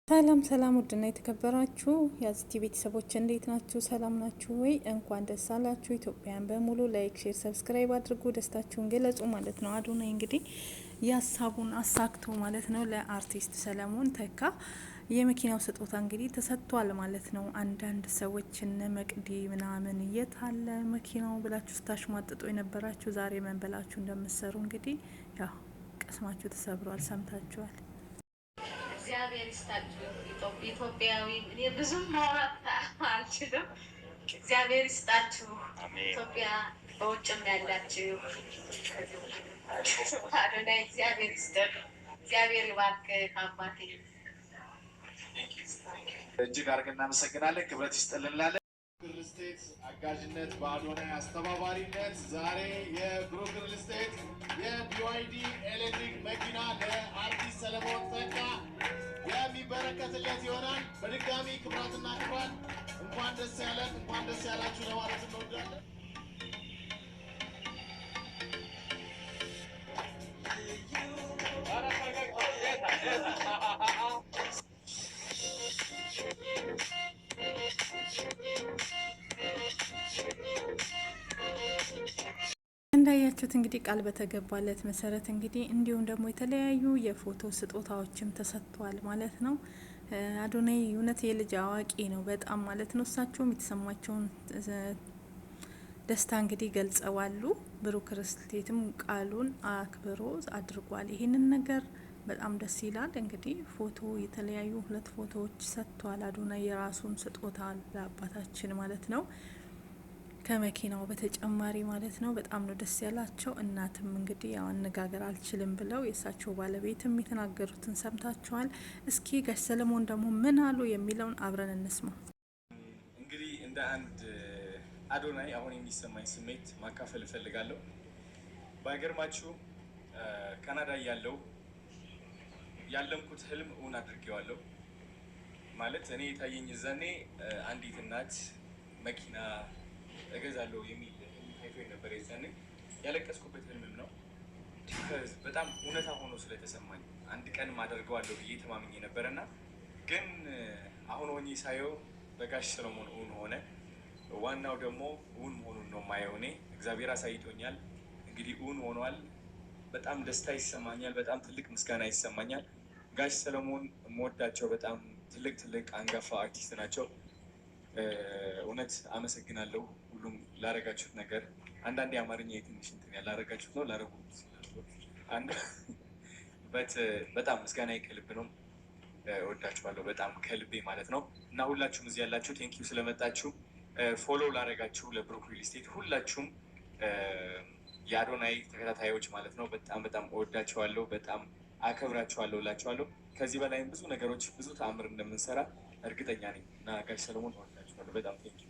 ሰላም ሰላም ውድና የተከበራችሁ የአዚቲ ቤተሰቦች እንዴት ናችሁ? ሰላም ናችሁ ወይ? እንኳን ደስ አላችሁ። ኢትዮጵያን በሙሉ ላይክ፣ ሼር፣ ሰብስክራይብ አድርጉ፣ ደስታችሁን ገለጹ ማለት ነው። አዶናይ እንግዲህ የሀሳቡን አሳክቶ ማለት ነው ለአርቲስት ሰለሞን ተካ የመኪናው ስጦታ እንግዲህ ተሰጥቷል ማለት ነው። አንዳንድ ሰዎች እነ መቅዲ ምናምን የት አለ መኪናው ብላችሁ ስታሽሟጥጦ የነበራችሁ ዛሬ መንበላችሁ እንደምትሰሩ እንግዲህ ያው ቅስማችሁ ተሰብሯል፣ ሰምታችኋል። እግዚአብሔር ይስጣችሁ ኢትዮጵያዊ። እኔ ብዙም ማውራት አልችልም። እግዚአብሔር ይስጣችሁ ኢትዮጵያ፣ በውጭም ያላችሁ አዶናይ እግዚአብሔር ይስጥህ፣ እግዚአብሔር ይባርክ አባቴ። እጅግ አድርገን እናመሰግናለን። ክብረት ይስጥልናለን። ሪል ስቴት አጋዥነት በአዶናይ አስተባባሪነት ዛሬ የብሩክ ሪል ስቴት የቢዋይዲ ኤሌክትሪክ መኪና ለአርቲስት ሰለሞን ተካ የሚበረከትለት ይሆናል። በድጋሚ ክብራትና ክብራት እንኳን ደስ ያለን፣ እንኳን ደስ ያላችሁ ለማለት እንወዳለን። እንዳያችሁት እንግዲህ ቃል በተገባለት መሰረት እንግዲህ እንዲሁም ደግሞ የተለያዩ የፎቶ ስጦታዎችም ተሰጥቷል ማለት ነው። አዶናይ እውነት የልጅ አዋቂ ነው በጣም ማለት ነው። እሳቸውም የተሰማቸውን ደስታ እንግዲህ ገልጸዋሉ። ብሩክ ሪል ስቴትም ቃሉን አክብሮ አድርጓል። ይህንን ነገር በጣም ደስ ይላል። እንግዲህ ፎቶ የተለያዩ 2 ፎቶዎች ሰጥቷል አዶናይ የራሱን ስጦታ ለአባታችን ማለት ነው ከመኪናው በተጨማሪ ማለት ነው። በጣም ነው ደስ ያላቸው። እናትም እንግዲህ ያው አነጋገር አልችልም ብለው የእሳቸው ባለቤትም የተናገሩትን ሰምታችኋል። እስኪ ጋሽ ሰለሞን ደግሞ ምን አሉ የሚለውን አብረን እንስማ። እንግዲህ እንደ አንድ አዶናይ አሁን የሚሰማኝ ስሜት ማካፈል እፈልጋለሁ። ባይገርማችሁ ካናዳ ያለምኩት ህልም እውን አድርጌዋለሁ። ማለት እኔ የታየኝ ዘኔ አንዲት እናት መኪና እገዛለሁ የሚል ታይቶ ነበር። የዛኔ ያለቀስኩበት ህልምም ነው። በጣም እውነታ ሆኖ ስለተሰማኝ አንድ ቀን አደርገዋለሁ ብዬ ተማምኜ ነበረና ግን አሁን ሆኜ ሳየው በጋሽ ሰለሞን እውን ሆነ። ዋናው ደግሞ እውን መሆኑን ነው ማየው። እኔ እግዚአብሔር አሳይቶኛል። እንግዲህ እውን ሆኗል። በጣም ደስታ ይሰማኛል። በጣም ትልቅ ምስጋና ይሰማኛል። ጋሽ ሰለሞን የምወዳቸው በጣም ትልቅ አንጋፋ አርቲስት ናቸው። እውነት አመሰግናለሁ ሁሉም ላረጋችሁት ነገር። አንዳንዴ አማርኛ የትንሽ እንትን ያላረጋችሁት ነው ላረጉት አንድ በጣም ምስጋና ከልብ ነው። ወዳችኋለሁ በጣም ከልቤ ማለት ነው። እና ሁላችሁም እዚህ ያላችሁ ቴንኪዩ ስለመጣችሁ። ፎሎ ላረጋችሁ ለብሩክ ሪል ስቴት ሁላችሁም የአዶናይ ተከታታዮች ማለት ነው በጣም እወዳችኋለሁ፣ በጣም አከብራችኋለሁ እላችኋለሁ። ከዚህ በላይም ብዙ ነገሮች ብዙ ተአምር እንደምንሰራ እርግጠኛ ነኝ እና ጋሽ ሰለሞን እወዳችኋለሁ በጣም ቴንኪዩ።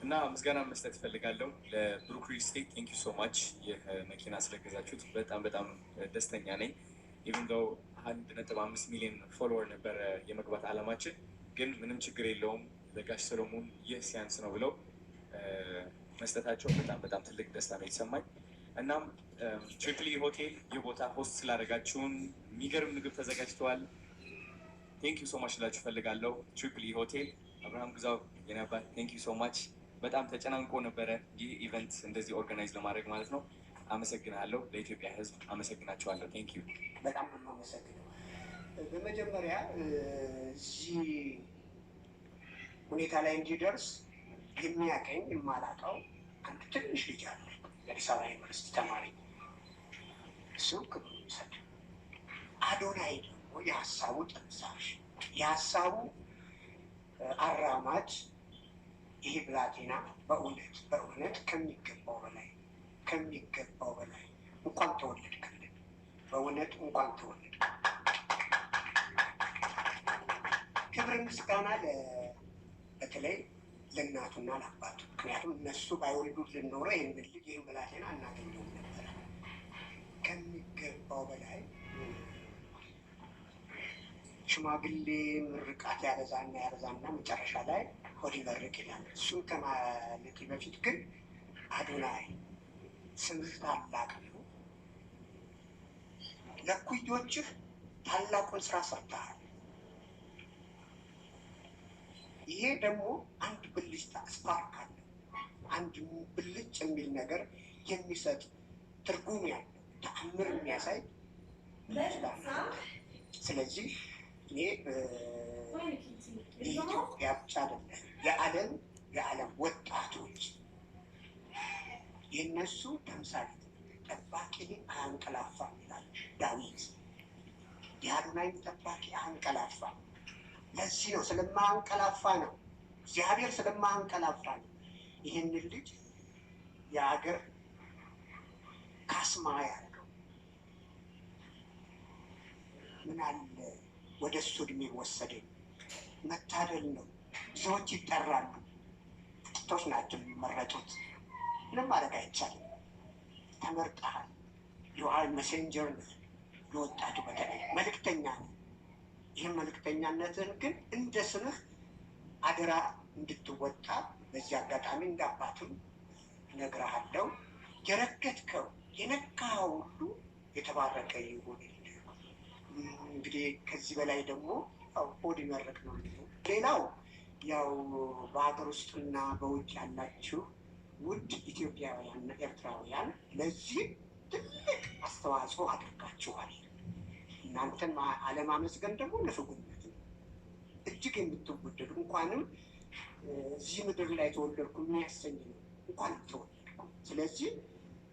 እና ምስጋና መስጠት እፈልጋለሁ ለብሩክ ሪል ስቴት ቴንኪዩ ሶ ማች። ይህ መኪና ስለገዛችሁት በጣም ደስተኛ ነኝ። ኢቭን ዶ 1.5 ሚሊዮን ፎሎወር ነበረ የመግባት አላማችን፣ ግን ምንም ችግር የለውም ለጋሽ ሰለሞን ይህ ሲያንስ ነው ብለው መስጠታቸው በጣም ትልቅ ደስታ ነው የተሰማኝ። እናም ትሪፕሊ ሆቴል ይህ ቦታ ሆስት ስላደረጋችሁን የሚገርም ምግብ ተዘጋጅተዋል። ቴንኪዩ ሶ ማች ላችሁ ፈልጋለሁ። ትሪፕሊ ሆቴል አብርሃም ግዛው የነባ ቴንኪዩ ሶ ማች። በጣም ተጨናንቆ ነበረ ይህ ኢቨንት እንደዚህ ኦርጋናይዝ ለማድረግ ማለት ነው። አመሰግናለሁ። ለኢትዮጵያ ሕዝብ አመሰግናቸዋለሁ። ቴንኪዩ በጣም ነው የማመሰግነው። በመጀመሪያ እዚህ ሁኔታ ላይ እንዲደርስ የሚያቀኝ የማላውቀው አንድ ትንሽ ልጅ አለ፣ የአዲስ አበባ ዩኒቨርሲቲ ተማሪ። እሱ ክብሩ ይሰጥ። አዶናይ ደግሞ የሀሳቡ ጠንሳሽ፣ የሀሳቡ አራማጅ። ይህ ብላቴና በእውነት ከሚገባው በላይ እንኳን ተወለድክልን፣ በእውነት እንኳን ተወለድ። ክብር ምስጋና በተለይ ለእናቱና ለአባቱ። ምክንያቱም እነሱ ባይወልዱት ልንኖረ ይህን ብላቴና እናገኘውም ነበረ። ከሚገባው በላይ ሽማግሌ ምርቃት ያበዛና መጨረሻ ላይ ሆድ ይመርቅ ይላል። እሱም ከማለቴ በፊት ግን አዶናይ ስምህ ታላቅ ነው። ለኩዮችህ ታላቁን ስራ ሰርተሃል። ይሄ ደግሞ አንድ ብልጭታ ስፓርክ አለ። አንድ ብልጭ የሚል ነገር የሚሰጥ ትርጉም ያለው ተአምር የሚያሳይ ይችላል። ስለዚህ እኔ የኢትዮጵያ ብቻ አይደለም የዓለም ወጣቶች የእነሱ ተምሳሌት ጠባቂ አያንቀላፋም ይላል ዳዊት። የአዶናይም ጠባቂ አያንቀላፋም። ለዚህ ነው ስለማያንቀላፋ ነው እግዚአብሔር ስለማያንቀላፋ ነው ይህንን ልጅ የሀገር ካስማ ያደረገው። ምን አለ ወደ እሱ እድሜ ወሰደኝ። መታደል ነው። ብዙዎች ይጠራሉ፣ ጥቂቶች ናቸው የሚመረጡት። ምንም ማድረግ አይቻልም። ተመርጠሃል። ዮሐን መሴንጀር ነህ። ለወጣቱ በተለይ መልእክተኛ ነው። ይህም መልእክተኛነትን ግን እንደ ስምህ አደራ እንድትወጣ በዚህ አጋጣሚ እንዳባትም እነግርሃለሁ። የረገጥከው የነካኸው ሁሉ የተባረከ ይሁን። እንግዲህ ከዚህ በላይ ደግሞ ሆድ ይመረቅ ነው። ሌላው ያው በሀገር ውስጥና በውጭ ያላችሁ ውድ ኢትዮጵያውያንና ኤርትራውያን ለዚህ ትልቅ አስተዋጽኦ አድርጋችኋል። እናንተን አለማመስገን ደግሞ ንፍጉነት ነው። እጅግ የምትወደዱ እንኳንም እዚህ ምድር ላይ ተወለድኩ የሚያሰኝ ነው። እንኳን ተወለድኩ። ስለዚህ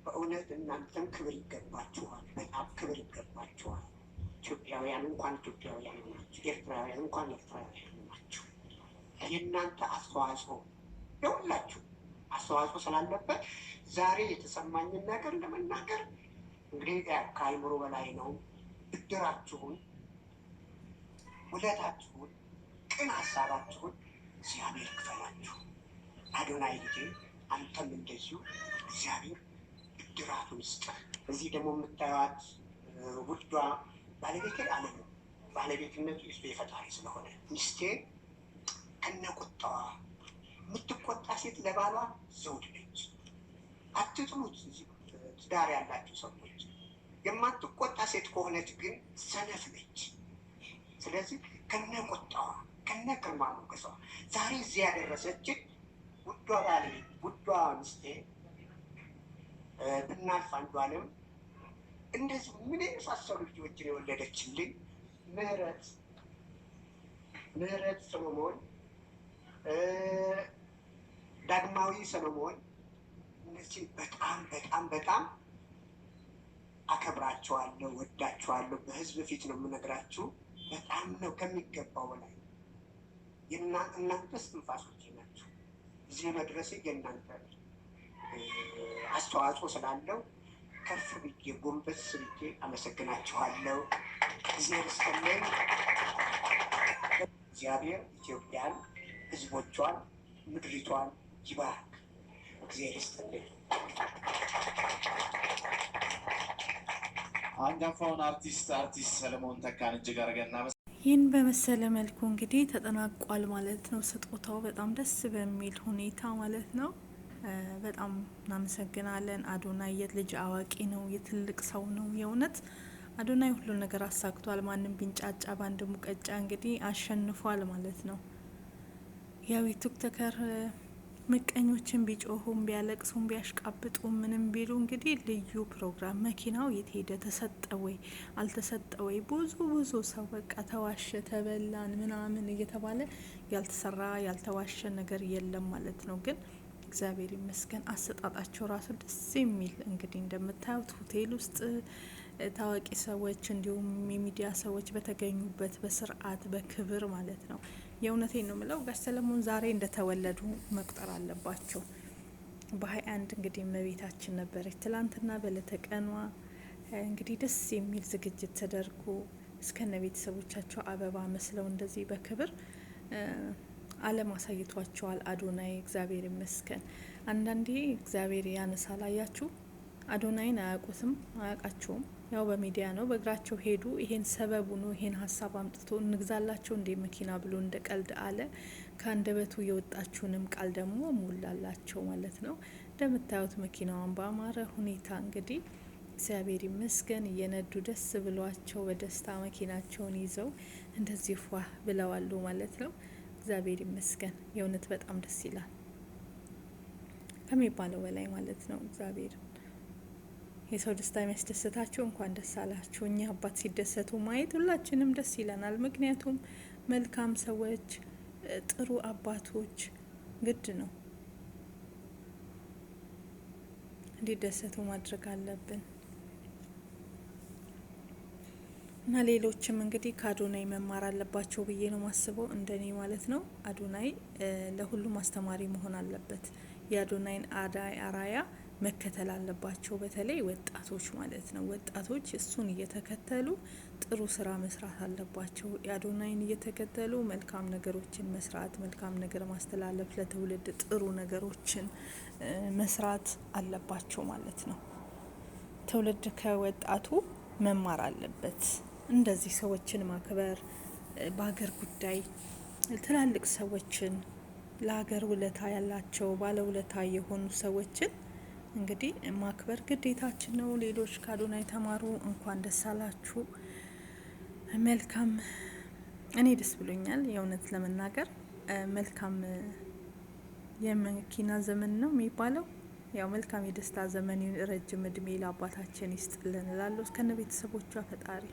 በእውነት እናንተም ክብር ይገባችኋል። በጣም ክብር ይገባችኋል። ኢትዮጵያውያን እንኳን ኢትዮጵያውያን ናችሁ። ኤርትራውያን እንኳን ኤርትራውያን ናችሁ። የእናንተ አስተዋጽኦ የሁላችሁ አስተዋጽኦ ስላለበት ዛሬ የተሰማኝን ነገር ለመናገር እንግዲህ ከአይምሮ በላይ ነው። ብድራችሁን፣ ውለታችሁን፣ ቅን ሀሳባችሁን እግዚአብሔር ክፈላችሁ። አዶናይ ልጄ አንተም እንደዚሁ እግዚአብሔር ብድራቱን ይስጥህ። እዚህ ደግሞ የምታዩት ውዷ ባለቤቴ አለ ነው። ባለቤትነቱ እሱ የፈጣሪ ስለሆነ ሚስቴ ከነቁጣዋ የምትቆጣ ሴት ለባሏ ዘውድ ነች። አትጥሉት። ትዳር ያላችሁ ሰዎች የማትቆጣ ሴት ከሆነች ግን ሰነፍ ነች። ስለዚህ ከነቁጣዋ ከነ ግርማ ሞገሷ ዛሬ እዚህ ያደረሰችን ውዷ ባለቤት ውዷ ሚስቴ ብናልፍ አንዷለም እንደዚህ ምን የመሳሰሉ ልጆችን የወለደችልኝ ምህረት ሰሎሞን፣ ዳግማዊ ሰሎሞን እነዚህ በጣም በጣም በጣም አከብራቸዋለሁ፣ ወዳቸዋለሁ። በህዝብ ፊት ነው የምነግራችሁ። በጣም ነው ከሚገባው በላይ። እናንተስ ትንፋሾች ናቸው። እዚህ መድረሴ የእናንተ አስተዋጽኦ ስላለው ከፍ ብዬ ጎንበስ ብዬ አመሰግናችኋለሁ። እግዚአብሔር ይስጥልኝ። እግዚአብሔር ኢትዮጵያን፣ ህዝቦቿን፣ ምድሪቷን ይባርክ። እግዚአብሔር ይስጥልኝ። አንጋፋውን አርቲስት ሰለሞን ተካን እጅግ አድርገን ይህን በመሰለ መልኩ እንግዲህ ተጠናቋል ማለት ነው። ስጦታው በጣም ደስ በሚል ሁኔታ ማለት ነው። በጣም እናመሰግናለን። አዶናይ የልጅ አዋቂ ነው፣ የትልቅ ሰው ነው። የእውነት አዶናይ ሁሉን ነገር አሳክቷል። ማንም ቢንጫጫ በአንድ ሙቀጫ እንግዲህ አሸንፏል ማለት ነው። ያው የቲክቶከር ምቀኞችን ቢጮሁም ቢያለቅሱም ቢያሽቃብጡም ምንም ቢሉ እንግዲህ ልዩ ፕሮግራም መኪናው የት ሄደ፣ ተሰጠ ወይ አልተሰጠ ወይ፣ ብዙ ሰው በቃ ተዋሸ ተበላን ምናምን እየተባለ ያልተሰራ ያልተዋሸ ነገር የለም ማለት ነው። ግን እግዚአብሔር ይመስገን አሰጣጣቸው ራሱ ደስ የሚል እንግዲህ እንደምታዩት ሆቴል ውስጥ ታዋቂ ሰዎች እንዲሁም የሚዲያ ሰዎች በተገኙበት በስርዓት በክብር ማለት ነው። የእውነቴን ነው ምለው ጋሽ ሰለሞን ዛሬ እንደተወለዱ መቁጠር አለባቸው። በ21 እንግዲህ እመቤታችን ነበረች ትላንትና በለተቀኗ እንግዲህ ደስ የሚል ዝግጅት ተደርጎ እስከነ ቤተሰቦቻቸው አበባ መስለው እንደዚህ በክብር ዓለም አሳይቷቸዋል። አዶናይ እግዚአብሔር ይመስገን። አንዳንዴ እግዚአብሔር ያነሳል። አያችሁ አዶናይን አያውቁትም፣ አያውቃቸውም። ያው በሚዲያ ነው በእግራቸው ሄዱ። ይሄን ሰበቡ ነው። ይሄን ሀሳብ አምጥቶ እንግዛላቸው እንደ መኪና ብሎ እንደ ቀልድ አለ። ከአንደበቱ የወጣችውንም ቃል ደግሞ ሞላላቸው ማለት ነው። እንደምታዩት መኪናዋን በአማረ ሁኔታ እንግዲህ እግዚአብሔር ይመስገን እየነዱ ደስ ብሏቸው በደስታ መኪናቸውን ይዘው እንደዚህ ፏ ብለዋሉ ማለት ነው። እግዚአብሔር ይመስገን የእውነት በጣም ደስ ይላል ከሚባለው በላይ ማለት ነው። እግዚአብሔር የሰው ደስታ የሚያስደስታችሁ እንኳን ደስ አላችሁ። እኛ አባት ሲደሰቱ ማየት ሁላችንም ደስ ይለናል። ምክንያቱም መልካም ሰዎች፣ ጥሩ አባቶች ግድ ነው እንዲደሰቱ ማድረግ አለብን እና ሌሎችም እንግዲህ ከአዶናይ መማር አለባቸው ብዬ ነው ማስበው፣ እንደኔ ማለት ነው። አዶናይ ለሁሉም አስተማሪ መሆን አለበት። የአዶናይን አራያ መከተል አለባቸው፣ በተለይ ወጣቶች ማለት ነው። ወጣቶች እሱን እየተከተሉ ጥሩ ስራ መስራት አለባቸው። የአዶናይን እየተከተሉ መልካም ነገሮችን መስራት፣ መልካም ነገር ማስተላለፍ፣ ለትውልድ ጥሩ ነገሮችን መስራት አለባቸው ማለት ነው። ትውልድ ከወጣቱ መማር አለበት። እንደዚህ ሰዎችን ማክበር፣ በሀገር ጉዳይ ትላልቅ ሰዎችን፣ ለሀገር ውለታ ያላቸው ባለውለታ የሆኑ ሰዎችን እንግዲህ ማክበር ግዴታችን ነው። ሌሎች ከአዶናይ ተማሩ። እንኳን ደስ አላችሁ። መልካም እኔ ደስ ብሎኛል የእውነት ለመናገር መልካም የመኪና ዘመን ነው የሚባለው። ያው መልካም የደስታ ዘመን፣ ረጅም እድሜ ለአባታችን ይስጥልን እላለሁ እስከነ ቤተሰቦቿ ፈጣሪ